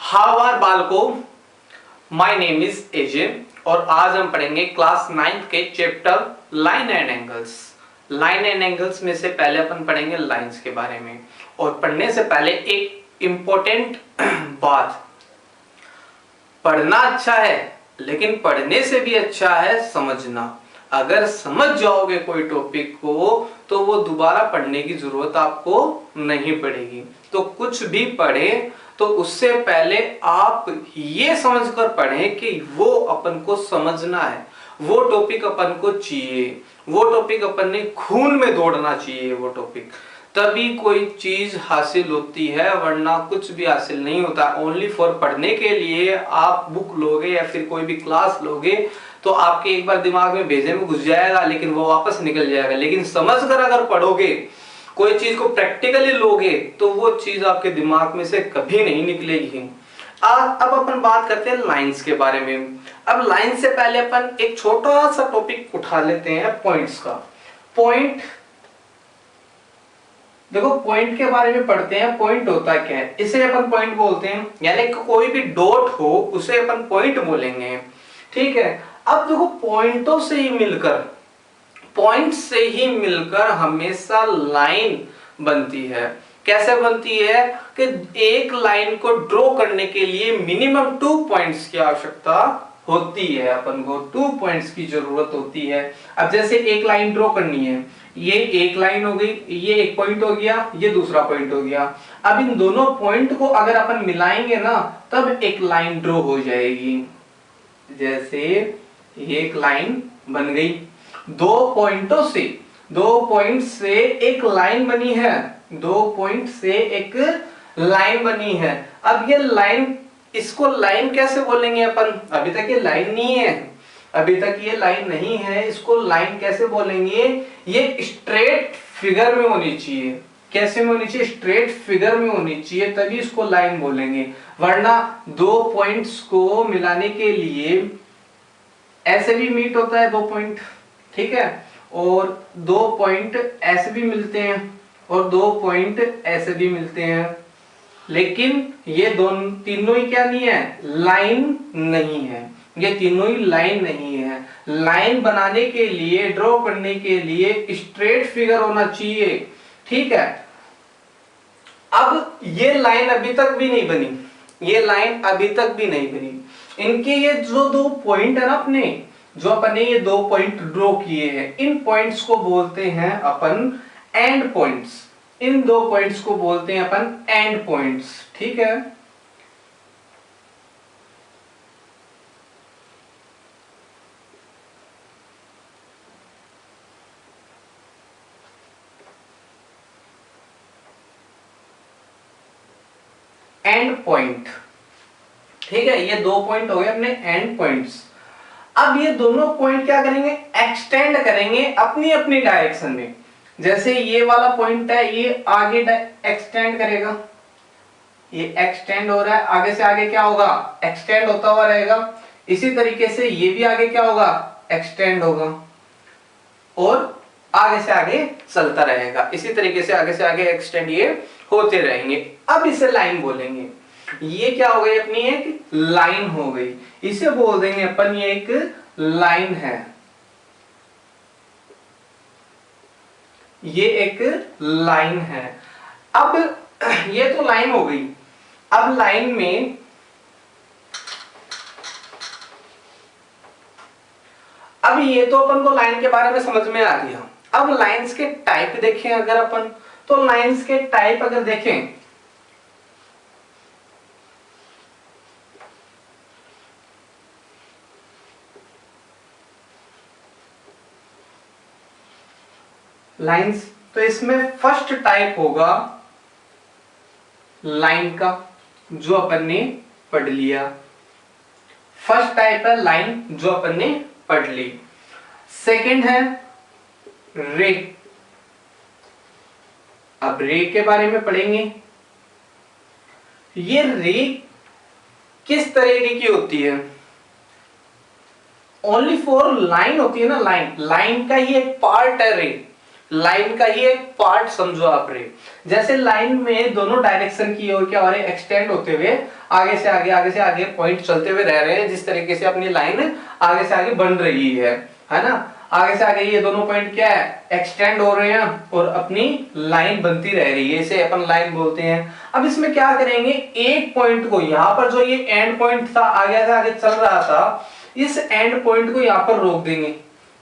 How are बालको, my name is AJ और आज हम पढ़ेंगे क्लास 9th के chapter line and angles. Line and angles में से पहले अपन पढ़ेंगे लाइंस के बारे में। और पढ़ने से पहले एक इंपॉर्टेंट बात, पढ़ना अच्छा है लेकिन पढ़ने से भी अच्छा है समझना। अगर समझ जाओगे कोई टॉपिक को तो वो दोबारा पढ़ने की जरूरत आपको नहीं पड़ेगी। तो कुछ भी पढ़े तो उससे पहले आप ये समझकर पढ़ें कि वो अपन को समझना है, वो टॉपिक अपन को चाहिए, वो टॉपिक अपन ने खून में दौड़ना चाहिए वो टॉपिक, तभी कोई चीज हासिल होती है, वरना कुछ भी हासिल नहीं होता। ओनली फॉर पढ़ने के लिए आप बुक लोगे या फिर कोई भी क्लास लोगे तो आपके एक बार दिमाग में भेजे में घुस जाएगा लेकिन वो वापस निकल जाएगा। लेकिन समझ कर अगर पढ़ोगे, कोई चीज को प्रैक्टिकली लोगे तो वो चीज आपके दिमाग में से कभी नहीं निकलेगी। अब अपन बात करते हैं लाइंस के बारे में। अब लाइन से पहले अपन एक छोटा सा टॉपिक उठा लेते हैं, पॉइंट्स का। पॉइंट देखो, पॉइंट के बारे में पढ़ते हैं। पॉइंट होता क्या है, इसे अपन पॉइंट बोलते हैं, यानी कोई भी डॉट हो उसे अपन पॉइंट बोलेंगे, ठीक है। अब देखो, पॉइंट से ही मिलकर हमेशा लाइन बनती है। कैसे बनती है कि एक लाइन को ड्रॉ करने के लिए मिनिमम 2 पॉइंट्स की आवश्यकता होती है। अपन को 2 पॉइंट्स की जरूरत होती है। अब जैसे एक लाइन ड्रॉ करनी है, ये एक लाइन हो गई, ये एक पॉइंट हो गया, ये दूसरा पॉइंट हो गया। अब इन दोनों पॉइंट को अगर अपन मिलाएंगे ना तब एक लाइन ड्रॉ हो जाएगी। जैसे एक लाइन बन गई, दो पॉइंट से एक लाइन बनी है, 2 पॉइंट से एक लाइन बनी है। अब ये लाइन, इसको लाइन कैसे बोलेंगे अपन? अभी तक ये लाइन नहीं है, अभी तक ये लाइन नहीं है, इसको लाइन कैसे बोलेंगे? ये स्ट्रेट फिगर में होनी चाहिए। कैसे में होनी चाहिए? स्ट्रेट फिगर में होनी चाहिए, तभी इसको लाइन बोलेंगे। वरना 2 पॉइंट्स को मिलाने के लिए ऐसे भी मीट होता है 2 पॉइंट, ठीक है, और 2 पॉइंट ऐसे भी मिलते हैं और 2 पॉइंट ऐसे भी मिलते हैं, लेकिन ये तीनों ही क्या नहीं है? लाइन नहीं है। ये तीनों ही लाइन नहीं है। लाइन बनाने के लिए, ड्रॉ करने के लिए स्ट्रेट फिगर होना चाहिए, ठीक है। अब ये लाइन अभी तक भी नहीं बनी, ये लाइन अभी तक भी नहीं बनी। इनके ये जो 2 पॉइंट है ना, अपन ने ये 2 पॉइंट ड्रॉ किए हैं, इन पॉइंट्स को बोलते हैं अपन एंड पॉइंट्स। इन 2 पॉइंट्स को बोलते हैं अपन एंड पॉइंट्स, ठीक है। एंड पॉइंट, ठीक है, ये 2 पॉइंट हो गए अपने एंड पॉइंट्स। अब ये दोनों पॉइंट क्या करेंगे? एक्सटेंड करेंगे अपनी अपनी डायरेक्शन में। जैसे ये वाला पॉइंट है, ये आगे एक्सटेंड करेगा, ये एक्सटेंड हो रहा है, आगे से आगे क्या होगा? एक्सटेंड होता हुआ रहेगा। इसी तरीके से ये भी आगे क्या होगा? एक्सटेंड होगा और आगे से आगे चलता रहेगा। इसी तरीके से आगे एक्सटेंड ये होते रहेंगे। अब इसे लाइन बोलेंगे। ये क्या हो गई? अपनी एक लाइन हो गई, इसे बोल देंगे अपन ये एक लाइन है, ये एक लाइन है। अब ये तो लाइन हो गई। अब लाइन में अब ये तो अपन को लाइन के बारे में समझ में आ गया। अब लाइंस के टाइप देखें अगर अपन, तो लाइंस के टाइप अगर देखें, लाइंस, तो इसमें फर्स्ट टाइप होगा लाइन का, जो अपन ने पढ़ लिया। फर्स्ट टाइप है लाइन, जो अपन ने पढ़ ली। सेकंड है रे। अब रे के बारे में पढ़ेंगे। ये रे किस तरीके की होती है? ओनली फॉर लाइन होती है ना, लाइन का ही एक पार्ट है रे। लाइन का ही एक पार्ट समझो आप रे। जैसे लाइन में दोनों डायरेक्शन की ओर क्या हो रहे हैं, एक्सटेंड होते हुए आगे से आगे पॉइंट चलते हुए रह रहे हैं, जिस तरीके से अपनी लाइन आगे से आगे बन रही है ना। आगे से आगे ये दोनों पॉइंट क्या है, एक्सटेंड हो रहे हैं और अपनी लाइन बनती रह रही है, इसे अपन लाइन बोलते हैं। अब इसमें क्या करेंगे, एक पॉइंट को यहाँ पर जो ये एंड पॉइंट था आगे से आगे चल रहा था, इस एंड पॉइंट को यहाँ पर रोक देंगे,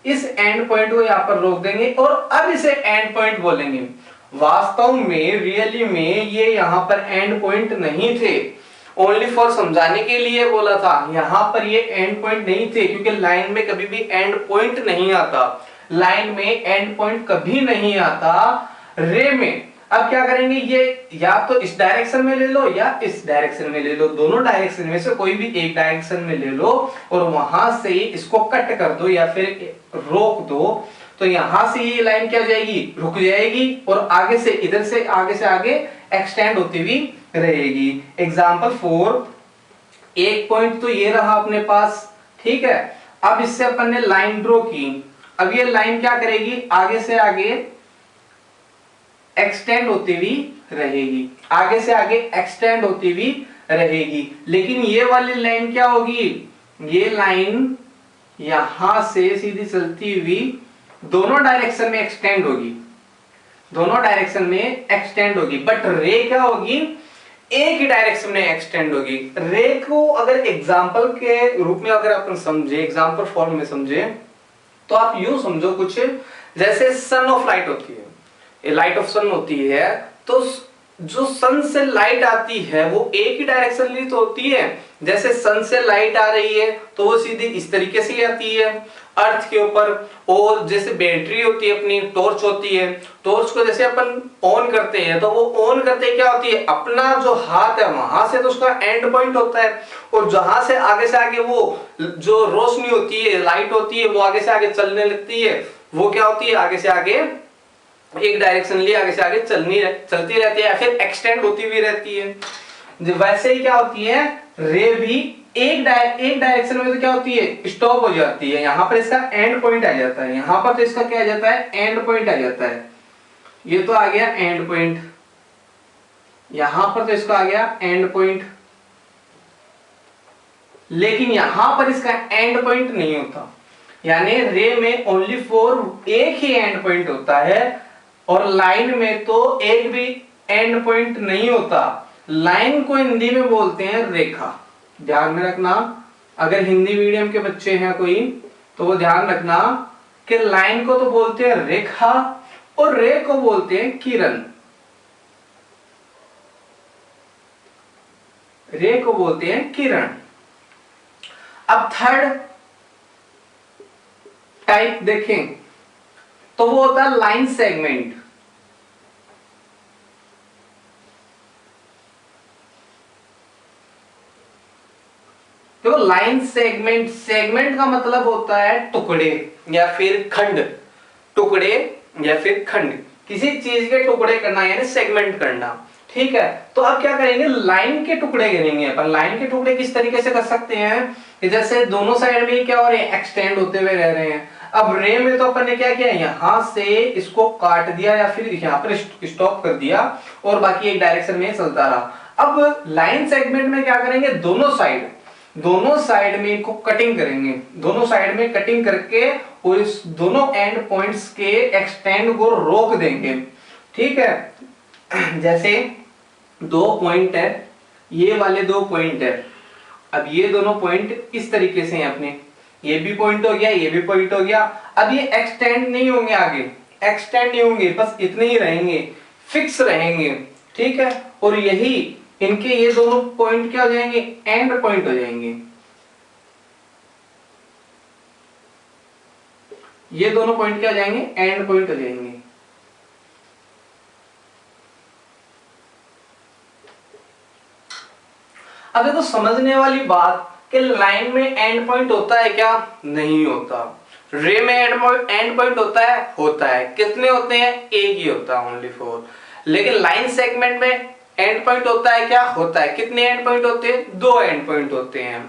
इस एंड पॉइंट को यहाँ पर रोक देंगे और अब इसे एंड पॉइंट बोलेंगे। वास्तव में रियली में ये यहाँ पर एंड पॉइंट नहीं थे, ओनली फॉर समझाने के लिए बोला था। यहाँ पर ये एंड पॉइंट नहीं थे क्योंकि लाइन में कभी भी एंड पॉइंट नहीं आता, लाइन में एंड पॉइंट कभी नहीं आता। रे में अब क्या करेंगे, ये या तो इस डायरेक्शन में ले लो या इस डायरेक्शन में ले लो, दोनों डायरेक्शन में से कोई भी एक डायरेक्शन में ले लो और वहां से इसको कट कर दो या फिर रोक दो, तो यहां से ये लाइन क्या हो जाएगी, रुक जाएगी और आगे से इधर से आगे एक्सटेंड होती हुई रहेगी। एग्जाम्पल 4, एक पॉइंट तो ये रहा अपने पास, ठीक है। अब इससे अपन ने लाइन ड्रॉ की, अब ये लाइन क्या करेगी, आगे से आगे एक्सटेंड होती हुई रहेगी, आगे से आगे एक्सटेंड होती हुई रहेगी। लेकिन ये वाली लाइन क्या होगी, ये लाइन यहां से सीधी चलती हुई दोनों डायरेक्शन में एक्सटेंड होगी, दोनों डायरेक्शन में एक्सटेंड होगी। बट रे क्या होगी, एक ही डायरेक्शन में एक्सटेंड होगी। रे को अगर एग्जांपल के रूप में अगर अपन समझे, एग्जांपल फॉर्म में समझे, तो आप यूं समझो कुछ जैसे सन ऑफ लाइट होती है, लाइट ऑफ सन होती है, तो जो सन से लाइट आती है वो एक ही डायरेक्शन तो होती है। जैसे सन से लाइट आ रही है तो वो सीधी इस तरीके से आती है अर्थ के ऊपर, और जैसे बैटरी होती है अपनी, टॉर्च होती है, टॉर्च को जैसे अपन ऑन करते हैं तो वो ऑन करते क्या होती है, अपना जो हाथ है वहां से तो उसका एंड पॉइंट होता है, और जहां से आगे वो जो रोशनी होती है, लाइट होती है, वो आगे से आगे चलने लगती है, वो क्या होती है, आगे से आगे एक डायरेक्शनली आगे से आगे चलती रहती है या फिर एक्सटेंड होती हुई रहती है। वैसे ही क्या होती है, रे भी एक डायरेक्शन में तो क्या होती है, स्टॉप हो जाती है, यहां पर इसका एंड पॉइंट आ जाता है, यहां पर तो इसका क्या आ जाता है, एंड पॉइंट आ जाता है। ये तो आ गया एंड पॉइंट, यहां पर तो इसका आ गया एंड पॉइंट, लेकिन यहां पर इसका एंड पॉइंट नहीं होता। यानी रे में ओनली फॉर एक ही एंड पॉइंट होता है और लाइन में तो एक भी एंड पॉइंट नहीं होता। लाइन को हिंदी में बोलते हैं रेखा, ध्यान में रखना। अगर हिंदी मीडियम के बच्चे हैं कोई तो वो ध्यान रखना कि लाइन को तो बोलते हैं रेखा और रे को बोलते हैं किरण, रे को बोलते हैं किरण। अब थर्ड टाइप देखें तो वो होता है लाइन सेगमेंट। तो लाइन सेगमेंट, सेगमेंट का मतलब होता है टुकड़े या फिर खंड, टुकड़े या फिर खंड, किसी चीज के टुकड़े करना यानी सेगमेंट करना, ठीक है। तो अब क्या करेंगे, लाइन के टुकड़े करेंगे अपन। लाइन के टुकड़े किस तरीके से कर सकते हैं कि जैसे दोनों साइड में क्या हो रहे हैं, एक्सटेंड होते हुए रह रहे हैं। अब रे में तो अपन ने क्या किया, यहां से इसको काट दिया या फिर यहां पर स्टॉप कर दिया और बाकी एक डायरेक्शन में चलता रहा। अब लाइन सेगमेंट में क्या करेंगे, दोनों साइड में इनको कटिंग करेंगे, दोनों साइड में कटिंग करके और इस दोनों एंड पॉइंट्स के एक्सटेंड को रोक देंगे, ठीक है। जैसे दो पॉइंट है, ये वाले दो पॉइंट है, अब ये दोनों पॉइंट इस तरीके से हैं अपने, ये भी पॉइंट हो गया, ये भी पॉइंट हो गया। अब ये एक्सटेंड नहीं होंगे, आगे एक्सटेंड नहीं होंगे, बस इतने ही रहेंगे, फिक्स रहेंगे, ठीक है। और यही इनके ये दोनों पॉइंट क्या हो जाएंगे, एंड पॉइंट हो जाएंगे। ये दोनों पॉइंट क्या हो जाएंगे, एंड पॉइंट हो जाएंगे। अब देखो समझने वाली बात कि लाइन में एंड पॉइंट होता है क्या, नहीं होता। रे में एंड पॉइंट होता है, कितने होते हैं, एक ही होता है, ओनली 4। लेकिन लाइन सेगमेंट में एंड पॉइंट होता है क्या, होता है। कितने एंड पॉइंट होते हैं, 2 एंड पॉइंट होते हैं।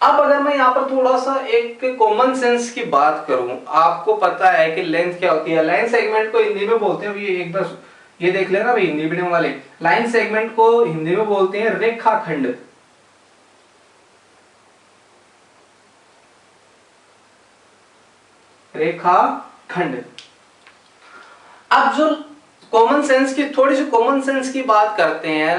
अब अगर मैं यहाँ पर थोड़ा सा एक कॉमन सेंस की बात करूं, आपको पता है कि लेंथ क्या होती है। लाइन सेगमेंट को हिंदी में बोलते हैं, ये एक बार ये देख लेना भाई हिंदी मीडियम वाले, लाइन सेगमेंट को हिंदी में बोलते हैं रेखाखंड। रेखाखंड। अब जो कॉमन सेंस की, थोड़ी सी कॉमन सेंस की बात करते हैं,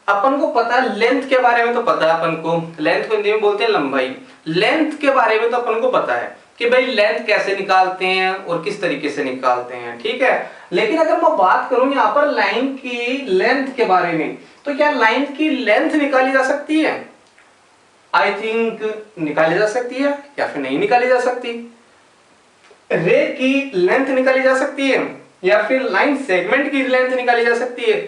अपन को पता है लेंथ के बारे में, तो पता है अपन को, लेंथ को हिंदी में बोलते हैं लंबाई। लेंथ के बारे में तो अपन को पता है कि भाई लेंथ कैसे निकालते हैं और किस तरीके से निकालते हैं, ठीक है। लेकिन अगर मैं बात करूं यहां पर लाइन की लेंथ के बारे में, तो क्या लाइन की लेंथ निकाली जा सकती है? आई थिंक निकाली जा सकती है या फिर नहीं निकाली जा सकती। रे की लेंथ निकाली जा सकती है या फिर लाइन सेगमेंट की लेंथ निकाली जा सकती है।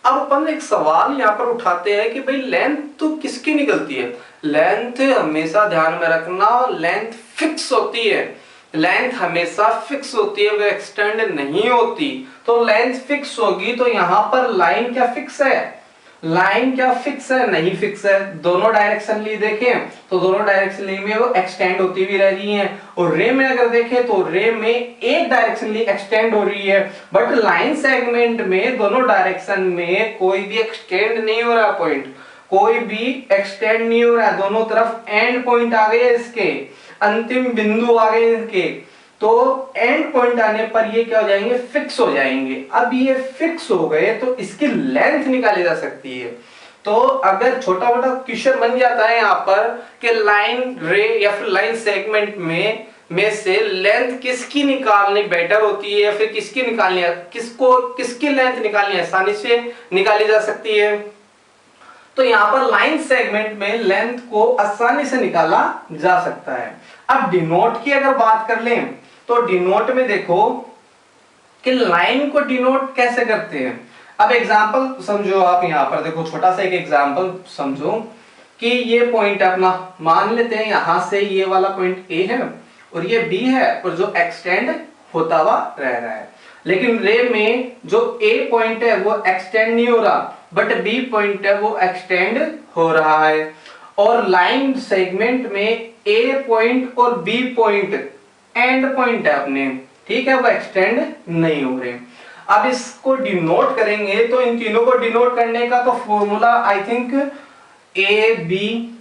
अब अपन एक सवाल यहां पर उठाते हैं कि भाई लेंथ तो किसकी निकलती है? लेंथ हमेशा ध्यान में रखना, लेंथ फिक्स होती है। लेंथ हमेशा फिक्स होती है, वो एक्सटेंड नहीं होती। तो लेंथ फिक्स होगी तो यहां पर लाइन क्या फिक्स है? लाइन क्या फिक्स है? नहीं फिक्स है। दोनों डायरेक्शनली देखें तो दोनों डायरेक्शनली में वो एक्सटेंड होती भी रह रही हैं, और रे में अगर देखें तो रे में एक डायरेक्शनली एक्सटेंड हो रही है। बट लाइन सेगमेंट में दोनों डायरेक्शन में कोई भी एक्सटेंड नहीं हो रहा, पॉइंट कोई भी एक्सटेंड नहीं हो रहा है। दोनों तरफ एंड पॉइंट आ गए, इसके अंतिम बिंदु आ गए इनके। तो एंड पॉइंट आने पर ये क्या हो जाएंगे? फिक्स हो जाएंगे। अब ये फिक्स हो गए तो इसकी लेंथ निकाली जा सकती है। तो अगर छोटा मोटा क्वेश्चन बन जाता है यहाँ पर कि लाइन रे या फिर लाइन सेगमेंट में से लेंथ किसकी निकालनी बेटर होती है या फिर किसकी निकालनी है, किसकी लेंथ निकालनी आसानी से निकाली जा सकती है, तो यहां पर लाइन सेगमेंट में लेंथ को आसानी से निकाला जा सकता है। अब डिनोट की अगर बात कर लें तो डिनोट में देखो कि लाइन को डिनोट कैसे करते हैं। अब एग्जांपल समझो, आप यहां पर देखो छोटा सा एक एग्जांपल समझो कि ये पॉइंट अपना मान लेते हैं, यहां से ये वाला पॉइंट ए है और ये बी है, और जो एक्सटेंड होता हुआ रह रहा है। लेकिन रे में जो ए पॉइंट है वो एक्सटेंड नहीं हो रहा, बट बी पॉइंट है वो एक्सटेंड हो रहा है। और लाइन सेगमेंट में ए पॉइंट और बी पॉइंट एंड पॉइंट है अपने, ठीक है, वो एक्सटेंड नहीं हो रहे। अब इसको डिनोट करेंगे तो इन तीनों को डिनोट करने का तो formula I think A B,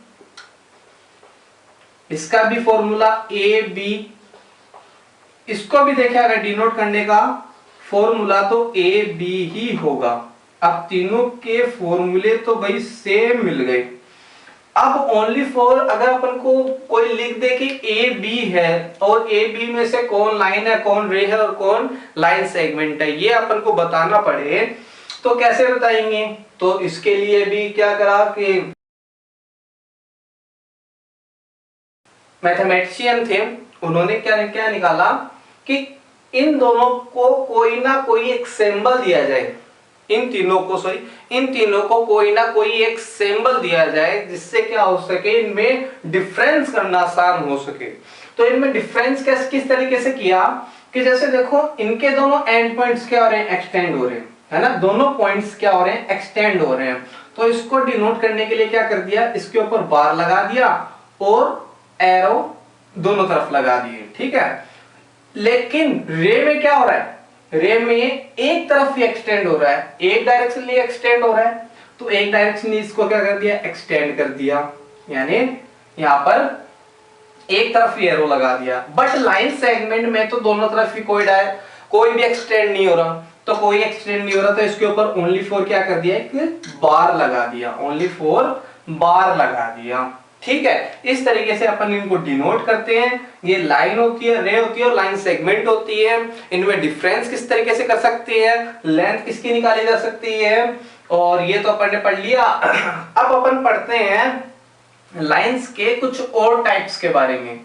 इसका भी फॉर्मूला ए बी, इसको भी देखें अगर डिनोट करने का फॉर्मूला तो ए बी ही होगा। अब तीनों के फॉर्मूले तो भाई सेम मिल गए। अब ओनली फॉर अगर अपन को कोई लिख दे कि ए बी है और ए बी में से कौन लाइन है, कौन रे है और कौन लाइन सेगमेंट है, ये अपन को बताना पड़े तो कैसे बताएंगे? तो इसके लिए भी क्या करा कि मैथमेटिशियन थे, उन्होंने क्या क्या निकाला कि इन दोनों को कोई ना कोई एक सिंबल दिया जाए, इन तीनों को कोई ना कोई एक सिंबल दिया जाए जिससे क्या हो सके, इनमें डिफरेंस करना आसान हो सके। तो इनमें डिफरेंस किस तरीके से किया कि जैसे देखो इनके दोनों एंड पॉइंट्स क्या हो रहे हैं? एक्सटेंड हो रहे हैं, है ना। दोनों पॉइंट्स क्या हो रहे हैं? एक्सटेंड हो रहे हैं। तो इसको डिनोट करने के लिए क्या कर दिया, इसके ऊपर बार लगा दिया और एरो दोनों तरफ लगा दिए, ठीक है। लेकिन रे में क्या हो रहा है? रे में एक तरफ ही एक्सटेंड हो रहा है, एक डायरेक्शनली एक्सटेंड हो रहा है। तो एक डायरेक्शनली इसको क्या कर दिया? एक्सटेंड कर दिया, यानी यहां पर एक तरफ ही एरो लगा दिया। बट लाइन सेगमेंट में तो दोनों तरफ ही कोई भी एक्सटेंड नहीं हो रहा, तो कोई एक्सटेंड नहीं हो रहा, तो इसके ऊपर ओनली फॉर क्या कर दिया? एक बार लगा दिया, ओनली फॉर बार लगा दिया, ठीक है। इस तरीके से अपन इनको डिनोट करते हैं। ये लाइन होती है, रे होती है और लाइन सेगमेंट होती है। इनमें डिफरेंस किस तरीके से कर सकते हैं, लेंथ किसकी निकाली जा सकती है, और ये तो अपन ने पढ़ लिया। अब अपन पढ़ते हैं लाइंस के कुछ और टाइप्स के बारे में,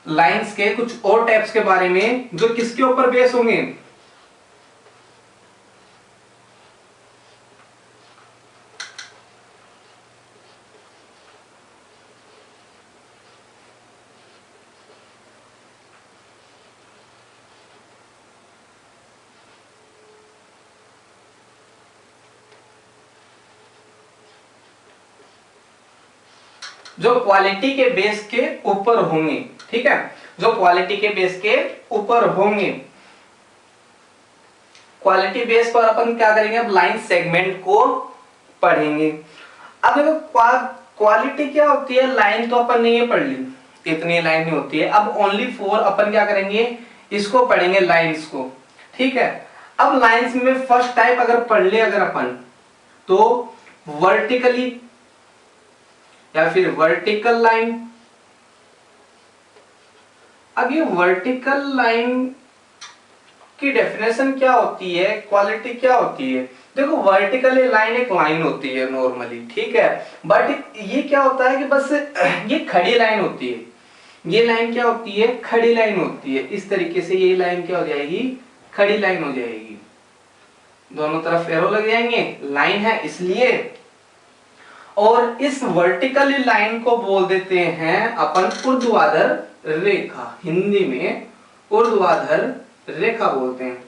लाइंस के कुछ और टाइप्स के बारे में जो किसके ऊपर बेस होंगे? जो क्वालिटी के बेस के ऊपर होंगे, ठीक है, जो क्वालिटी के बेस के ऊपर होंगे। क्वालिटी बेस पर अपन क्या करेंगे, अब लाइन सेगमेंट को पढ़ेंगे। अब देखो क्वालिटी क्या होती है, लाइन तो अपन ने ये पढ़ ली, इतनी लाइन नहीं होती है। अब ओनली फॉर अपन क्या करेंगे, इसको पढ़ेंगे लाइंस को, ठीक है। अब लाइंस में फर्स्ट टाइप अगर पढ़ ले अगर अपन, तो वर्टिकली या फिर वर्टिकल लाइन। अब ये वर्टिकल लाइन की डेफिनेशन क्या होती है, क्वालिटी क्या होती है। देखो वर्टिकल लाइन एक लाइन होती है नॉर्मली, ठीक है, बट ये क्या होता है कि बस ये खड़ी लाइन होती है। ये लाइन क्या होती है, खड़ी लाइन होती है। इस तरीके से ये लाइन क्या हो जाएगी, खड़ी लाइन हो जाएगी, दोनों तरफ एरो लग जाएंगे, लाइन है इसलिए। और इस वर्टिकल लाइन को बोल देते हैं अपन ऊर्ध्वाधर रेखा, हिंदी में ऊर्ध्वाधर रेखा बोलते हैं।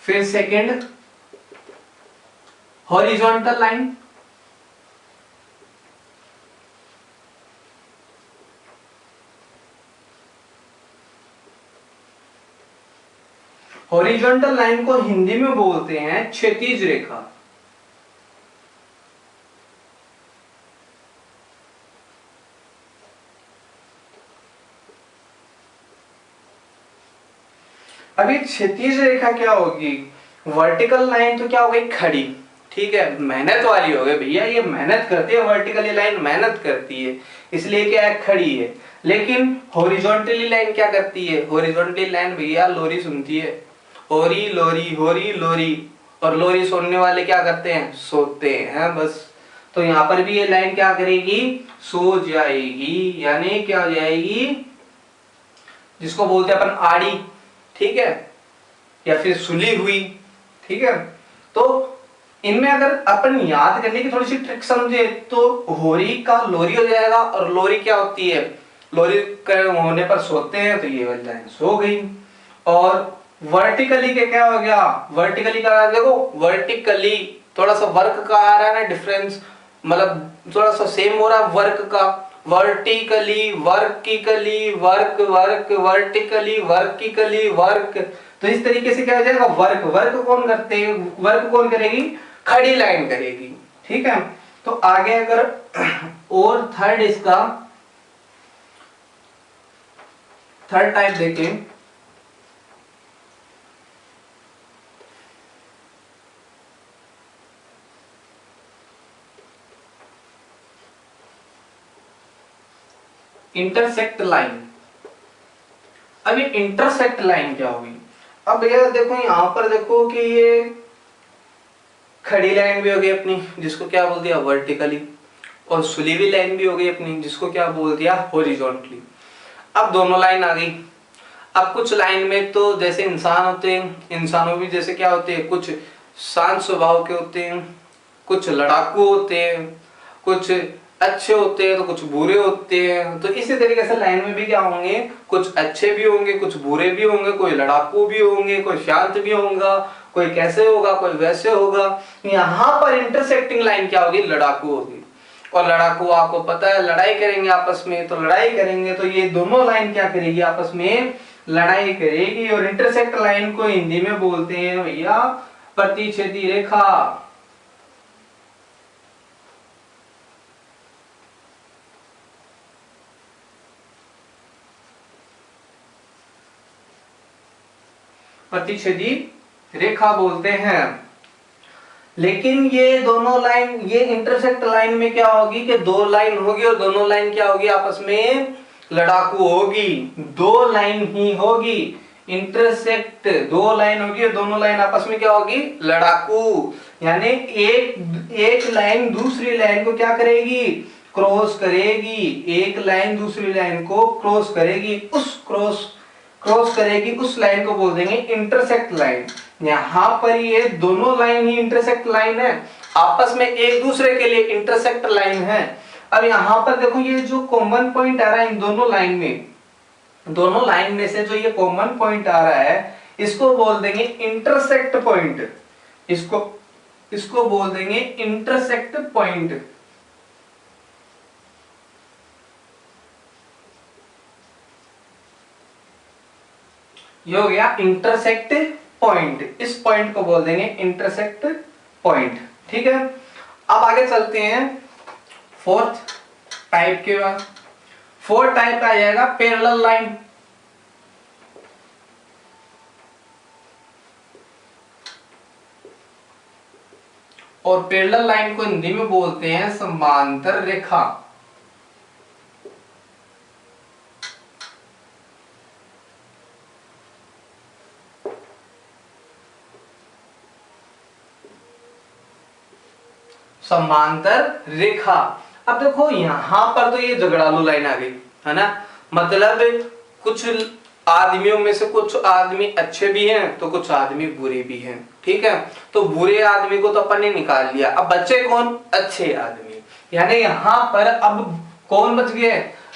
फिर second horizontal line. Horizontal line को हिंदी में बोलते हैं क्षैतिज रेखा। अभी क्षैतिज रेखा क्या होगी, वर्टिकल लाइन तो क्या हो गई, खड़ी, ठीक है, मेहनत वाली हो गई भैया, ये मेहनत करती है, वर्टिकली लाइन मेहनत करती है इसलिए क्या है, खड़ी है। लेकिन हॉरिजॉन्टली लाइन क्या करती है, हॉरिजॉन्टली लाइन भैया लोरी सुनती है, होरी लोरी होरी लोरी, और लोरी सुनने वाले क्या करते हैं, सोते हैं बस। तो यहाँ पर भी ये लाइन क्या करेगी, सो जाएगी, यानी क्या हो जाएगी, जिसको बोलते हैं अपन आड़ी, ठीक है, या फिर सुली हुई, ठीक है। तो इनमें अगर अपन याद करने की थोड़ी सी ट्रिक समझे तो होरी का लोरी हो जाएगा, और लोरी क्या होती है, लोरी होने पर सोते हैं, तो ये वाली लाइन सो गई। और वर्टिकली के क्या हो गया, वर्टिकली का देखो, वर्टिकली थोड़ा सा वर्क का आ रहा है ना डिफरेंस, मतलब थोड़ा सा सेम हो रहा है वर्क का, वर्टिकली वर्किकली वर्क वर्क वर्टिकली वर्किकली वर्क। तो इस तरीके से क्या हो जाएगा, वर्क वर्क कौन करते हैं, वर्क कौन करेगी, खड़ी लाइन करेगी, ठीक है। तो आगे अगर और थर्ड इसका थर्ड टाइप देखें, इंटरसेक्ट लाइन। अब ये इंटरसेक्ट लाइन क्या होगी, अब भैया देखो यहां पर देखो कि ये खड़ी लाइन भी हो गई अपनी, जिसको क्या बोल दिया, वर्टिकली, और सुली हुई लाइन भी हो गई अपनी, जिसको क्या बोल दिया, हॉरिजॉन्टली। अब दोनों लाइन आ गई। अब कुछ लाइन में तो जैसे इंसान होते हैं, इंसानों भी जैसे क्या होते हैं, कुछ शांत स्वभाव के होते हैं, कुछ लड़ाकू होते हैं, कुछ अच्छे होते हैं तो कुछ बुरे होते हैं। तो इसी तरीके से लाइन में भी क्या होंगे, कुछ अच्छे भी होंगे, कुछ बुरे भी होंगे, कोई लड़ाकू भी होंगे, कोई शांत भी होगा, कोई कैसे होगा, कोई वैसे होगा। यहाँ पर इंटरसेक्टिंग लाइन क्या होगी, लड़ाकू होगी। और लड़ाकू आपको पता है लड़ाई करेंगे आपस में, तो लड़ाई करेंगे तो ये दोनों लाइन क्या करेगी, आपस में लड़ाई करेगी। और इंटरसेक्ट लाइन को हिंदी में बोलते हैं भैया प्रतिच्छेदी रेखा। प्रतिच्छेदी रेखा बोलते हैं। लेकिन ये दोनों लाइन, ये इंटरसेक्ट लाइन में क्या होगी कि दो लाइन होगी, और दोनों लाइन क्या होगी, आपस में लड़ाकू होगी, दो लाइन ही होगी। इंटरसेक्ट दो लाइन होगी, और दोनों लाइन आपस में क्या होगी, लड़ाकू, यानी एक लाइन दूसरी लाइन को क्या करेगी, क्रॉस करेगी। एक लाइन दूसरी लाइन को क्रॉस करेगी, उस क्रॉस करेगी उस लाइन को बोल देंगे इंटरसेक्ट लाइन। यहाँ पर ये दोनों लाइन ही इंटरसेक्ट लाइन है, आपस में एक दूसरे के लिए इंटरसेक्ट लाइन है। अब यहाँ पर देखो ये जो कॉमन पॉइंट आ रहा है इन दोनों लाइन में, दोनों लाइन में से जो ये कॉमन पॉइंट आ रहा है, इसको बोल देंगे इंटरसेक्ट पॉइंट। इसको इसको बोल देंगे इंटरसेक्ट पॉइंट। ये हो गया इंटरसेक्ट पॉइंट, इस पॉइंट को बोल देंगे इंटरसेक्ट पॉइंट। ठीक है, अब आगे चलते हैं फोर्थ टाइप के बाद। फोर्थ टाइप आ जाएगा पैरेलल लाइन। और पैरेलल लाइन को हिंदी में बोलते हैं समांतर रेखा। समांतर रेखा। अब देखो यहां पर तो ये झगड़ालू लाइन आ गई है ना, मतलब कुछ आदमियों में से कुछ आदमी अच्छे भी हैं तो कुछ आदमी बुरे भी हैं। ठीक है, तो बुरे आदमी को तो अपन ने निकाल लिया, अब बच्चे कौन? अच्छे आदमी। यानी यहां पर अब कौन बच गए?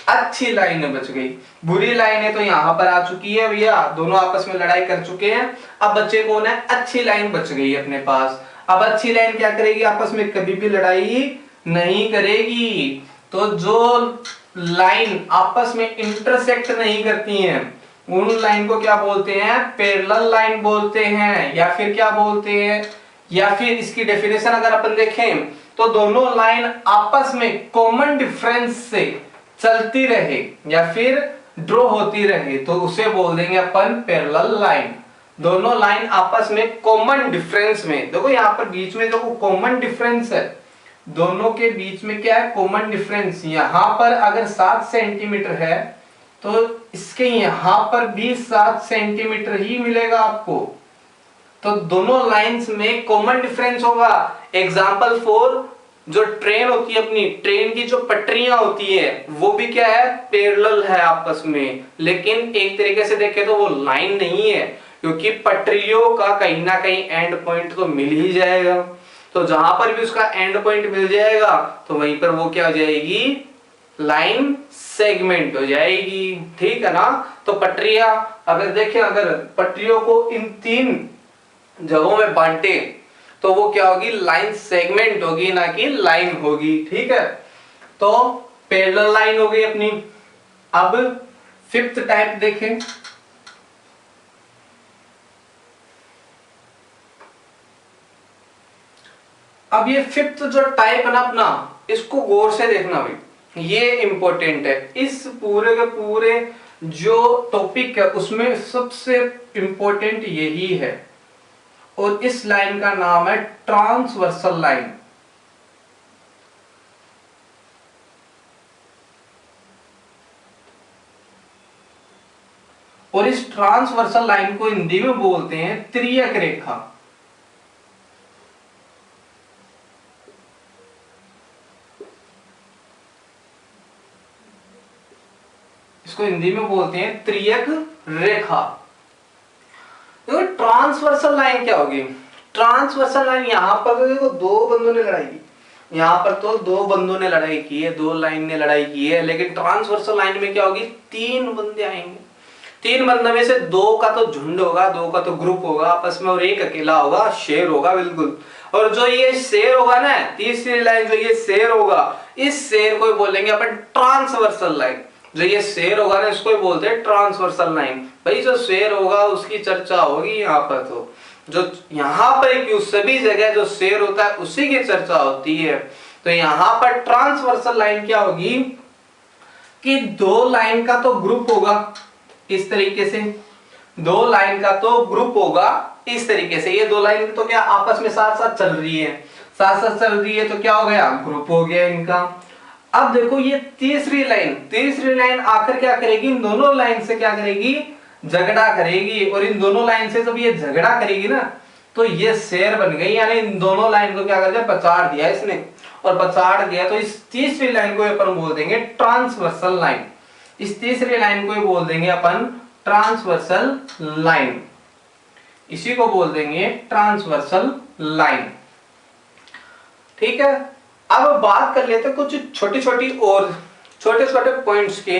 अच्छी लाइन बच गई। बुरी लाइनें तो यहां पर आ चुकी है भैया, दोनों आपस में लड़ाई कर चुके हैं। अब बच्चे कौन है? अच्छी लाइन बच गई अपने पास। अब अच्छी लाइन क्या करेगी? आपस में कभी भी लड़ाई नहीं करेगी। तो जो लाइन आपस में इंटरसेक्ट नहीं करती हैं उन लाइन को क्या बोलते हैं? पैरेलल लाइन बोलते हैं। या फिर क्या बोलते हैं, या फिर इसकी डेफिनेशन अगर अपन देखें तो दोनों लाइन आपस में कॉमन डिफरेंस से चलती रहे या फिर ड्रॉ होती रहे तो उसे बोल देंगे अपन पैरेलल लाइन। दोनों लाइन आपस में कॉमन डिफरेंस में, देखो यहां पर बीच में जो कॉमन डिफरेंस है, दोनों के बीच में क्या है? Common difference. यहां पर अगर 7 सेंटीमीटर है तो इसके यहां पर भी 7 सेंटीमीटर ही मिलेगा आपको। तो दोनों लाइंस में कॉमन डिफरेंस होगा। एग्जाम्पल 4, जो ट्रेन होती है, अपनी ट्रेन की जो पटरियां होती है वो भी क्या है? पैरेलल है आपस में। लेकिन एक तरीके से देखें तो वो लाइन नहीं है, क्योंकि पटरियों का कहीं ना कहीं एंड पॉइंट तो मिल ही जाएगा। तो जहां पर भी उसका एंड पॉइंट मिल जाएगा तो वहीं पर वो क्या हो जाएगी? लाइन सेगमेंट हो जाएगी। ठीक है ना। तो पटरियां अगर देखें, अगर पटरियों को इन 3 जगहों में बांटे तो वो क्या होगी? लाइन सेगमेंट होगी, ना कि लाइन होगी। ठीक है, तो पैरेलल लाइन हो गई अपनी। अब 5th टाइप देखें। अब ये 5th जो टाइप है ना अपना, इसको गौर से देखना भाई, ये इंपॉर्टेंट है। इस पूरे के पूरे जो टॉपिक है उसमें सबसे इंपॉर्टेंट यही है। और इस लाइन का नाम है ट्रांसवर्सल लाइन। और इस ट्रांसवर्सल लाइन को हिंदी में बोलते हैं त्रियक रेखा। इसको हिंदी में बोलते हैं त्रियक रेखा। देखो ट्रांसवर्सल लाइन क्या होगी? ट्रांसवर्सल लाइन यहां पर तो देखो 2 बंदों ने लड़ाई की, यहां पर तो 2 बंदों ने लड़ाई की है, 2 लाइन ने लड़ाई की है। लेकिन ट्रांसवर्सल लाइन में क्या होगी? 3 बंदे आएंगे। 3 बंदों में से 2 का तो झुंड होगा, 2 का तो ग्रुप होगा आपस में, और एक अकेला होगा, शेर होगा बिल्कुल। और जो ये शेर होगा ना, तीसरी लाइन जो ये शेर होगा, इस शेर को बोलेंगे अपन ट्रांसवर्सल लाइन। जो ये शेर होगा ना, इसको बोलते हैं ट्रांसवर्सल लाइन। भाई जो शेर होगा उसकी चर्चा होगी यहाँ पर। तो जो यहाँ पर क्यों सभी जगह जो शेर होता है उसी की चर्चा होती है। तो यहाँ पर ट्रांसवर्सल लाइन क्या होगी कि 2 लाइन का तो ग्रुप होगा इस तरीके से, 2 लाइन का तो ग्रुप होगा इस तरीके से। ये 2 लाइन तो क्या आपस में साथ साथ चल रही है, साथ साथ चल रही है, तो क्या हो गया? ग्रुप हो गया इनका। अब देखो ये तीसरी लाइन आकर क्या करेगी? इन दोनों लाइन से क्या करेगी? झगड़ा करेगी। और इन दोनों लाइन से जब ये झगड़ा करेगी ना तो ये शेर बन गई। यानी इन दोनों लाइन को क्या कर दिया? पछाड़ दिया इसने, और पछाड़ दिया तो इस तीसरी लाइन को अपन बोल देंगे ट्रांसवर्सल लाइन। इस तीसरी लाइन को बोल देंगे अपन ट्रांसवर्सल लाइन। इसी को बोल देंगे ट्रांसवर्सल लाइन। ठीक है, अब बात कर लेते हैं कुछ छोटी छोटी और छोटे छोटे पॉइंट्स के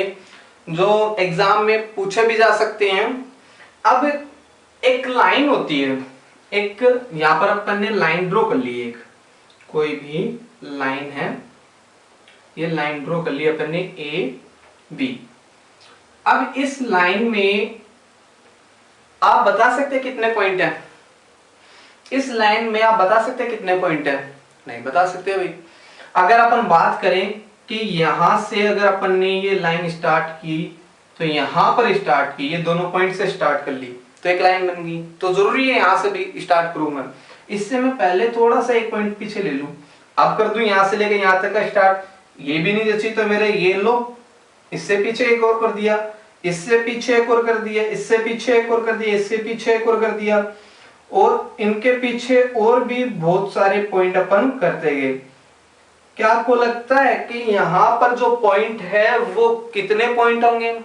जो एग्जाम में पूछे भी जा सकते हैं। अब एक लाइन होती है, एक यहां पर अपन ने लाइन ड्रॉ कर ली, एक कोई भी लाइन है, ये लाइन ड्रॉ कर ली अपन ने ए बी। अब इस लाइन में आप बता सकते हैं कितने पॉइंट हैं? इस लाइन में आप बता सकते हैं कितने पॉइंट हैं? नहीं बता सकते भाई। अगर अपन बात करें कि यहां से अगर अपन ने ये लाइन स्टार्ट की, तो यहां पर स्टार्ट की, ये दोनों पॉइंट से स्टार्ट कर ली तो एक लाइन बन गई। तो जरूरी है यहां से भी स्टार्ट करूंगा, इससे मैं पहले थोड़ा सा एक पॉइंट पीछे ले लूं, अब कर दूं यहां से लेकर यहां तक का स्टार्ट। ये भी नहीं जची तो मेरे ये लो, इससे पीछे एक और कर दिया, इससे पीछे एक और कर दिया, इससे पीछे एक और कर दिया, इससे पीछे एक और कर दिया, और इनके पीछे और भी बहुत सारे पॉइंट अपन करते गए। क्या आपको लगता है कि यहां पर जो पॉइंट है वो कितने पॉइंट होंगे?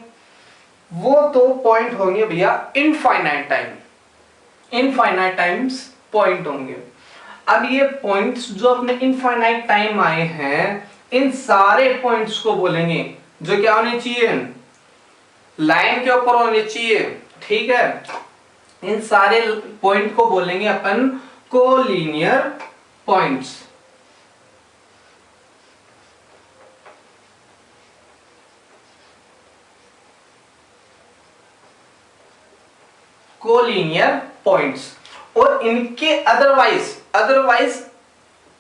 वो तो पॉइंट होंगे भैया infinite time, infinite times point होंगे। अब ये पॉइंट्स जो अपने इनफाइनाइट टाइम आए हैं, इन सारे पॉइंट्स को बोलेंगे जो क्या होने चाहिए? लाइन के ऊपर होने चाहिए, ठीक है। इन सारे पॉइंट को बोलेंगे अपन कोलिनियर पॉइंट्स। Collinear points. और इनके अदरवाइज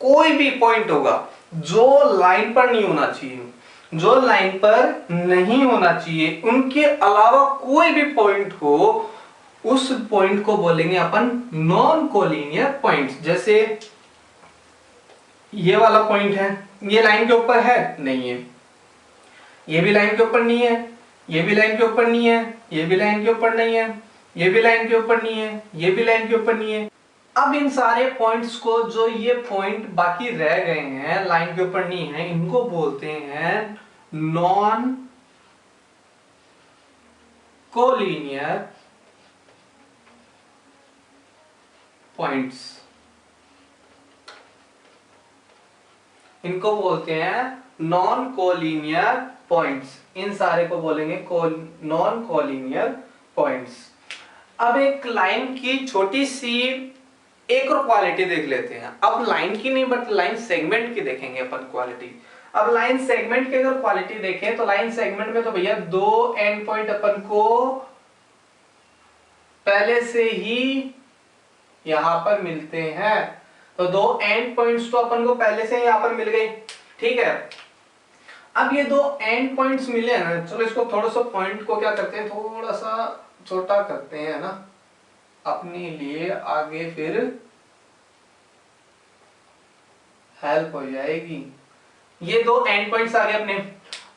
कोई भी पॉइंट होगा जो लाइन पर नहीं होना चाहिए, जो लाइन पर नहीं होना चाहिए, उनके अलावा कोई भी पॉइंट हो, उस पॉइंट को बोलेंगे अपन नॉन कोलिनियर पॉइंट्स। जैसे ये वाला पॉइंट है, ये लाइन के ऊपर है? नहीं है। ये भी लाइन के ऊपर नहीं है, ये भी लाइन के ऊपर नहीं है, ये भी लाइन के ऊपर नहीं है, ये भी लाइन के ऊपर नहीं है, ये भी लाइन के ऊपर नहीं है। अब इन सारे पॉइंट्स को, जो ये पॉइंट बाकी रह गए हैं लाइन के ऊपर नहीं है, इनको बोलते हैं नॉन कोलिनियर पॉइंट्स। इनको बोलते हैं नॉन कोलिनियर पॉइंट्स। इन सारे को बोलेंगे नॉन कोलिनियर पॉइंट्स। अब एक लाइन की छोटी सी एक और क्वालिटी देख लेते हैं। अब लाइन की नहीं बट लाइन सेगमेंट की देखेंगे अपन क्वालिटी। अब लाइन सेगमेंट की अगर क्वालिटी देखें तो लाइन सेगमेंट में तो भैया दो एंड पॉइंट अपन को पहले से ही यहां पर मिलते हैं। तो दो एंड पॉइंट्स तो अपन को पहले से यहां पर मिल गए, ठीक है। अब ये दो एंड पॉइंट्स मिले हैं ना, चलो इसको थोड़ा सा पॉइंट को क्या करते हैं, थोड़ा सा छोटा करते हैं ना अपने लिए, आगे फिर हेल्प हो जाएगी। ये दो एंड पॉइंट्स आ गए अपने।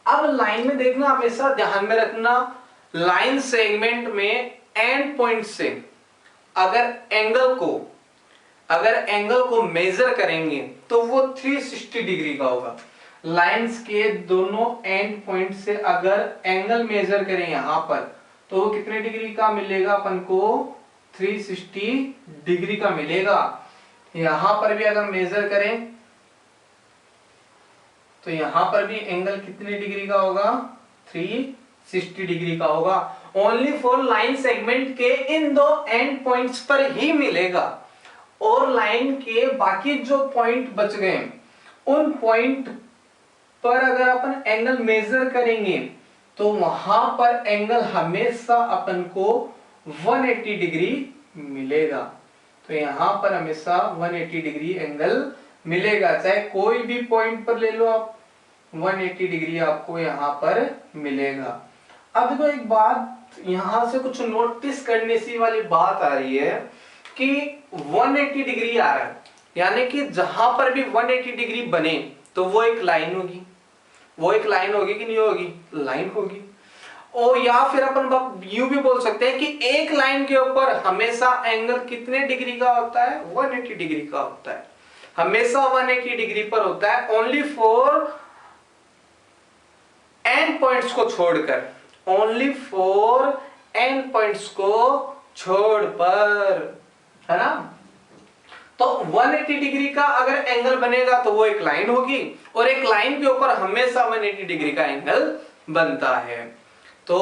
अब लाइन में देखना, हमेशा ध्यान में रखना, लाइन सेगमेंट में एंड पॉइंट से अगर एंगल को मेजर करेंगे तो वो 360 डिग्री का होगा। लाइंस के दोनों एंड पॉइंट से अगर एंगल मेजर करें यहां पर, तो वो कितने डिग्री का मिलेगा अपन को? 360 डिग्री का मिलेगा। यहां पर भी अगर मेजर करें तो यहां पर भी एंगल कितने डिग्री का होगा? 360 डिग्री का होगा। ओनली फॉर लाइन सेगमेंट के इन दो एंड पॉइंट्स पर ही मिलेगा। और लाइन के बाकी जो पॉइंट बच गए, उन पॉइंट पर अगर अपन एंगल मेजर करेंगे तो वहां पर एंगल हमेशा अपन को 180 डिग्री मिलेगा। तो यहां पर हमेशा 180 डिग्री एंगल मिलेगा, चाहे कोई भी पॉइंट पर ले लो आप, 180 डिग्री आपको यहां पर मिलेगा। अब देखो एक बात यहां से कुछ नोटिस करने सी वाली बात आ रही है कि 180 डिग्री आ रहा है, यानी कि जहां पर भी 180 डिग्री बने तो वो एक लाइन होगी। वो एक लाइन होगी कि नहीं होगी? लाइन होगी। और या फिर अपन यूं भी बोल सकते हैं कि एक लाइन के ऊपर हमेशा एंगल कितने डिग्री का होता है? 180 डिग्री का होता है, हमेशा 180 डिग्री पर होता है। ओनली फॉर एंड पॉइंट्स को छोड़कर, ओनली फॉर एंड पॉइंट्स को छोड़कर, है ना। तो 180 डिग्री का अगर एंगल बनेगा तो वो एक लाइन होगी, और एक लाइन के ऊपर हमेशा 180 डिग्री का एंगल बनता है। तो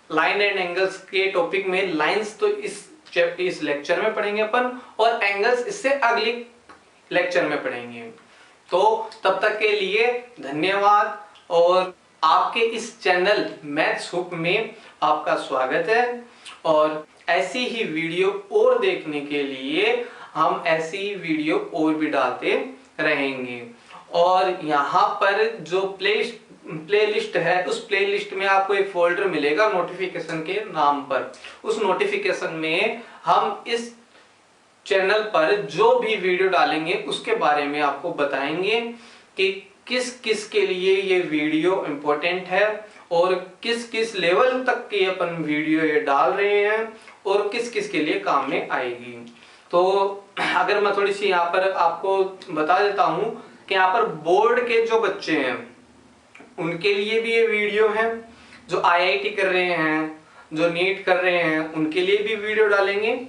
लाइन एंड एंगल्स के टॉपिक में लाइंस तो इस इस लेक्चर में पढ़ेंगे अपन, और एंगल्स इससे अगले लेक्चर में पढ़ेंगे। तो तब तक के लिए धन्यवाद, और आपके इस चैनल मैथ्स हुक में आपका स्वागत है। और ऐसी ही वीडियो और देखने के लिए हम ऐसी वीडियो और भी डालते रहेंगे। और यहाँ पर जो प्लेलिस्ट है, उस प्लेलिस्ट में आपको एक फोल्डर मिलेगा नोटिफिकेशन के नाम पर। उस नोटिफिकेशन में हम इस चैनल पर जो भी वीडियो डालेंगे उसके बारे में आपको बताएंगे कि किस किस के लिए ये वीडियो इम्पोर्टेंट है, और किस किस लेवल तक की अपन वीडियो ये डाल रहे हैं, और किस किस के लिए काम में आएगी। तो अगर मैं थोड़ी सी यहाँ पर आपको बता देता हूँ कि यहाँ पर बोर्ड के जो बच्चे हैं उनके लिए भी ये वीडियो है, जो आईआईटी कर रहे हैं, जो नीट कर रहे हैं, उनके लिए भी वीडियो डालेंगे,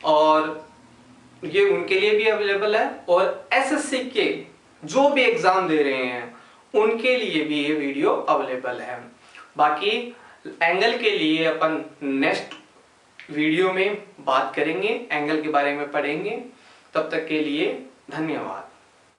और ये उनके लिए भी अवेलेबल है। और एसएससी के जो भी एग्जाम दे रहे हैं उनके लिए भी ये वीडियो अवेलेबल है। बाकी एंगल के लिए अपन नेक्स्ट वीडियो में बात करेंगे, एंगल के बारे में पढ़ेंगे। तब तक के लिए धन्यवाद।